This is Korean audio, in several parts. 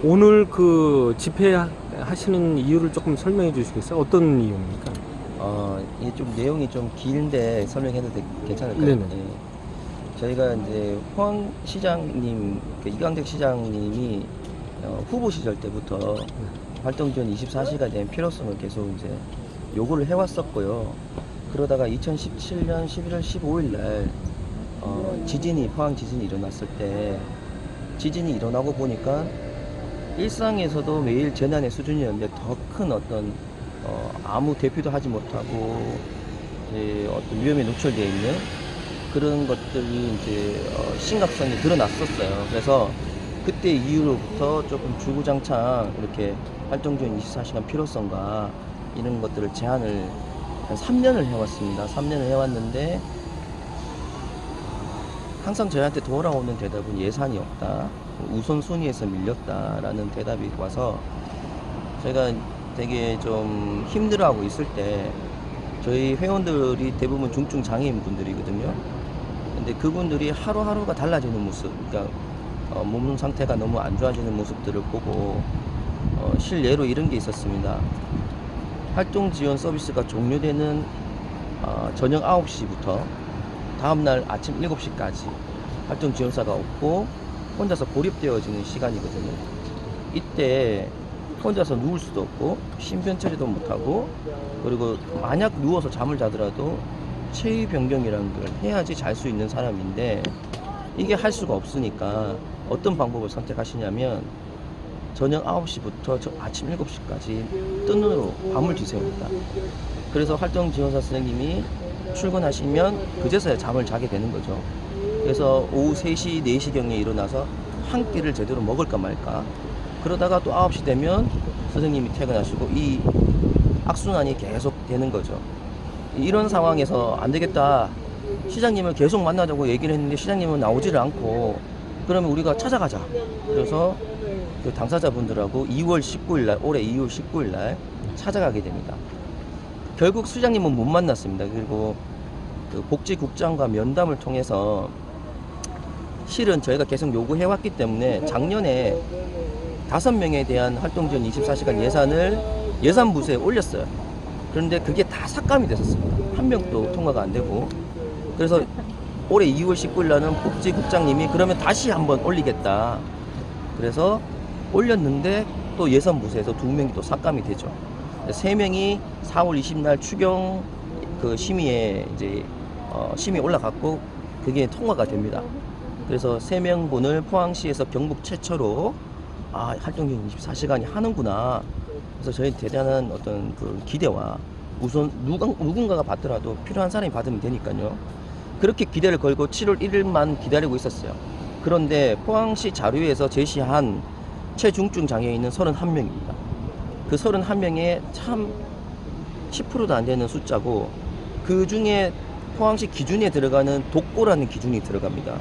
오늘 그 집회하시는 이유를 조금 설명해 주시겠어요? 어떤 이유입니까? 이게 좀 내용이 좀 긴데 설명해도 괜찮을까요? 네네. 예. 저희가 이제 포항시장님, 그 이광택 시장님이 후보 시절 때부터 활동 지원 24시간에 대한 필요성을 계속 이제 요구를 해왔었고요. 그러다가 2017년 11월 15일 날 포항 지진이 일어났을 때 지진이 일어나고 보니까 일상에서도 매일 재난의 수준이었는데 더 큰 어떤 아무 대피도 하지 못하고 이제 어떤 위험에 노출되어 있는 그런 것들이 이제 심각성이 드러났었어요. 그래서 그때 이후로부터 조금 주구장창 이렇게 활동 중 24시간 필요성과 이런 것들을 제안을 한 3년을 해왔습니다. 3년을 해왔는데 항상 저희한테 돌아오는 대답은 예산이 없다, 우선순위에서 밀렸다라는 대답이 와서 제가 되게 좀 힘들어하고 있을 때 저희 회원들이 대부분 중증 장애인 분들이거든요. 근데 그분들이 하루하루가 달라지는 모습, 그러니까 몸 상태가 너무 안 좋아지는 모습들을 보고 실례로 이런 게 있었습니다. 활동 지원 서비스가 종료되는 저녁 9시부터 다음날 아침 7시까지 활동 지원사가 없고 혼자서 고립되어지는 시간이거든요. 이때 혼자서 누울 수도 없고 신변 처리도 못하고, 그리고 만약 누워서 잠을 자더라도 체위 변경이라는 걸 해야지 잘 수 있는 사람인데 이게 할 수가 없으니까 어떤 방법을 선택하시냐면 저녁 9시부터 아침 7시까지 뜬 눈으로 밤을 지새웁니다. 그래서 활동 지원사 선생님이 출근하시면 그제서야 잠을 자게 되는 거죠. 그래서 오후 3시, 4시경에 일어나서 한 끼를 제대로 먹을까 말까, 그러다가 또 9시 되면 선생님이 퇴근하시고 이 악순환이 계속 되는 거죠. 이런 상황에서 안 되겠다, 시장님을 계속 만나자고 얘기를 했는데 시장님은 나오지를 않고, 그러면 우리가 찾아가자. 그래서 그 당사자분들하고 2월 19일 날, 올해 2월 19일 날 찾아가게 됩니다. 결국 시장님은 못 만났습니다. 그리고 그 복지국장과 면담을 통해서 실은 저희가 계속 요구해왔기 때문에 작년에 5명에 대한 활동지원 24시간 예산을 예산부서에 올렸어요. 그런데 그게 다 삭감이 됐었습니다. 한 명도 통과가 안 되고. 그래서 올해 2월 19일 날은 복지국장님이 그러면 다시 한번 올리겠다. 그래서 올렸는데 또 예산부서에서 2명이 또 삭감이 되죠. 3명이 4월 20날 추경 그 심의에 이제 심의 올라갔고 그게 통과가 됩니다. 그래서 3명분을 포항시에서 경북 최초로 활동기간 24시간이 하는구나. 그래서 저희 대단한 어떤 그 기대와 우선 누군가가 받더라도 필요한 사람이 받으면 되니까요. 그렇게 기대를 걸고 7월 1일만 기다리고 있었어요. 그런데 포항시 자료에서 제시한 체중증 장애인은 31명입니다. 그 31명에 참 10%도 안 되는 숫자고, 그 중에 포항시 기준에 들어가는 독고라는 기준이 들어갑니다.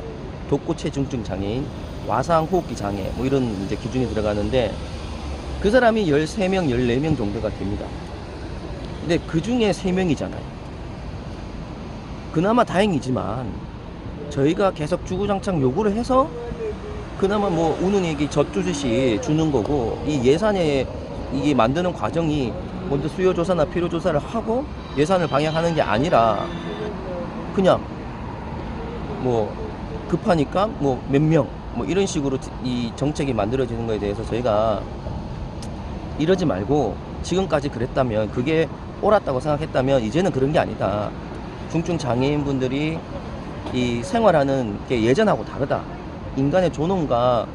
독고 체중증 장애인, 와상 호흡기 장애 뭐 이런 이제 기준이 들어가는데 그 사람이 13명, 14명 정도가 됩니다. 근데 그 중에 3명이잖아요. 그나마 다행이지만 저희가 계속 주구장창 요구를 해서 그나마 뭐 우는 얘기 젖주듯이 주는 거고, 이 예산에 이게 만드는 과정이 먼저 수요조사나 필요조사를 하고 예산을 방향하는 게 아니라 그냥 뭐 급하니까 뭐 몇 명 뭐 이런 식으로 이 정책이 만들어지는 거에 대해서 저희가 이러지 말고, 지금까지 그랬다면, 그게 옳았다고 생각했다면 이제는 그런 게 아니다. 중증 장애인분들이 이 생활하는 게 예전하고 다르다. 인간의 존엄과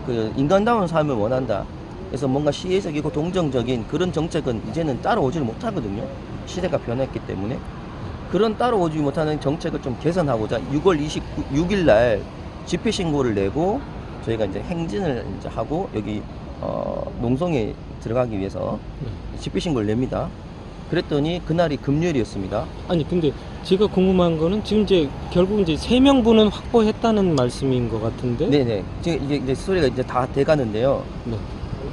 그 인간다운 삶을 원한다. 그래서 뭔가 시혜적이고 동정적인 그런 정책은 이제는 따라오지를 못하거든요. 시대가 변했기 때문에. 그런 따라오지 못하는 정책을 좀 개선하고자 6월 26일 날 집회 신고를 내고 저희가 이제 행진을 이제 하고 여기 농성에 들어가기 위해서 집회 신고를 냅니다. 그랬더니 그날이 금요일이었습니다. 아니 근데 제가 궁금한 거는 지금 이제 결국 이제 3명분은 확보했다는 말씀인 것 같은데. 네네. 지금 이제 소리가 이제 다 돼가는데요. 네.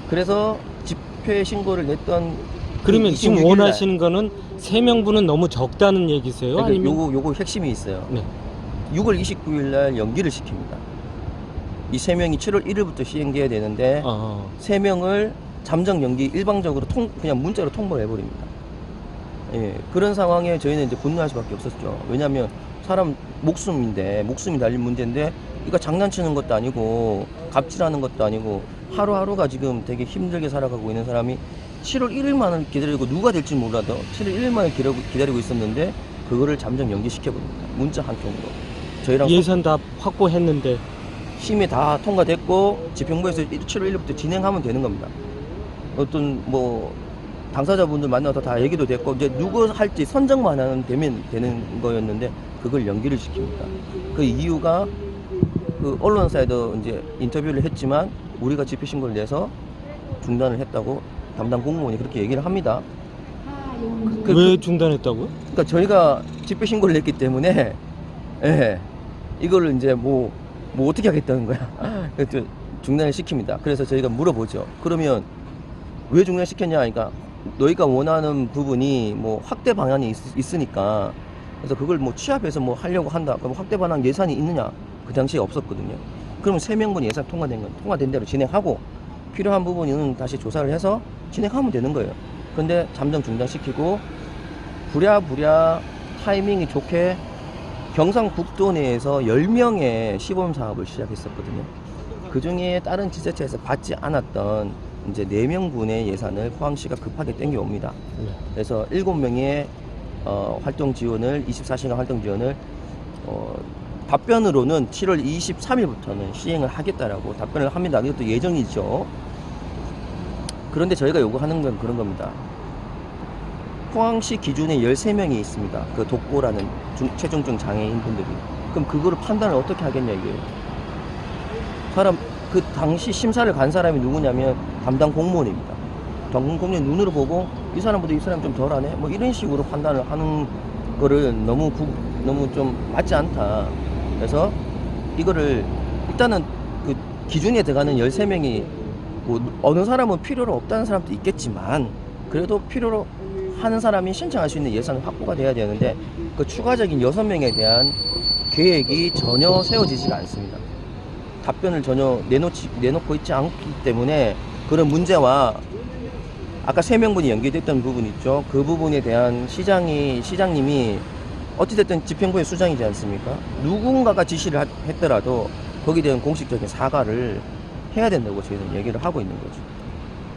그래서 집회 신고를 냈던 그러면 지금 26일 날, 원하시는 거는 3명분은 너무 적다는 얘기세요? 그러니까 아니면 요거 핵심이 있어요. 네. 6월 29일 날 연기를 시킵니다. 이 3명이 7월 1일부터 시행돼야 되는데 아, 3명을 잠정 연기 일방적으로 그냥 문자로 통보를 해버립니다. 예, 그런 상황에 저희는 이제 분노할 수밖에 없었죠. 왜냐하면 사람 목숨이 달린 문제인데 이거 장난치는 것도 아니고 갑질하는 것도 아니고 하루하루가 지금 되게 힘들게 살아가고 있는 사람이 7월 1일만을 기다리고 누가 될지 몰라도 7월 1일만을 기다리고 있었는데 그거를 잠정 연기시켜버립니다. 문자 한 통으로. 저희랑 예산 다 확보했는데. 심의 다 통과됐고 집행부에서 7월 1일부터 진행하면 되는 겁니다. 어떤 뭐 당사자분들 만나서 다 얘기도 됐고 이제 누구 할지 선정만 하면 되는 거였는데 그걸 연기를 시킵니다. 그 이유가 그 언론사에도 이제 인터뷰를 했지만 우리가 집회 신고를 내서 중단을 했다고 담당 공무원이 그렇게 얘기를 합니다. 왜 중단했다고요? 그러니까 저희가 집회 신고를 냈기 때문에 예, 이거를 이제 뭐 어떻게 하겠다는 거야. 그래서 중단을 시킵니다. 그래서 저희가 물어보죠. 그러면 왜 중단시켰냐 하니까 너희가 원하는 부분이 뭐 확대 방안이 있으니까 그래서 그걸 뭐 취합해서 뭐 하려고 한다. 그럼 확대 방안 예산이 있느냐? 그 당시에 없었거든요. 그러면 3명분 예산 통과된 대로 진행하고 필요한 부분은 다시 조사를 해서 진행하면 되는 거예요. 근데 잠정 중단시키고 부랴부랴 타이밍이 좋게 경상북도 내에서 10명의 시범 사업을 시작했었거든요. 그 중에 다른 지자체에서 받지 않았던 이제 4명분의 예산을 포항시가 급하게 땡겨옵니다. 그래서 7명의 활동 지원을 24시간 활동 지원을 답변으로는 7월 23일부터는 시행을 하겠다라고 답변을 합니다. 이것도 예정이죠. 그런데 저희가 요구하는 건 그런 겁니다. 포항시 기준에 13명이 있습니다. 그 독보라는 최중증 장애인분들이. 그럼 그거를 판단을 어떻게 하겠냐 이게. 그 당시 심사를 간 사람이 누구냐면 담당 공무원입니다. 담당 공무원 눈으로 보고 이 사람보다 이 사람 좀 덜하네. 뭐 이런 식으로 판단을 하는 거를 너무 좀 맞지 않다. 그래서 이거를 일단은 그 기준에 들어가는 13명이 뭐 어느 사람은 필요로 없다는 사람도 있겠지만 그래도 필요로 하는 사람이 신청할 수 있는 예산은 확보가 돼야 되는데 그 추가적인 6명에 대한 계획이 전혀 세워지지가 않습니다. 답변을 전혀 내놓고 있지 않기 때문에 그런 문제와 아까 3명분이 연계됐던 부분 있죠. 그 부분에 대한 시장님이 어찌됐든 집행부의 수장이지 않습니까? 누군가가 지시를 했더라도 거기에 대한 공식적인 사과를 해야 된다고 저희는 얘기를 하고 있는 거죠.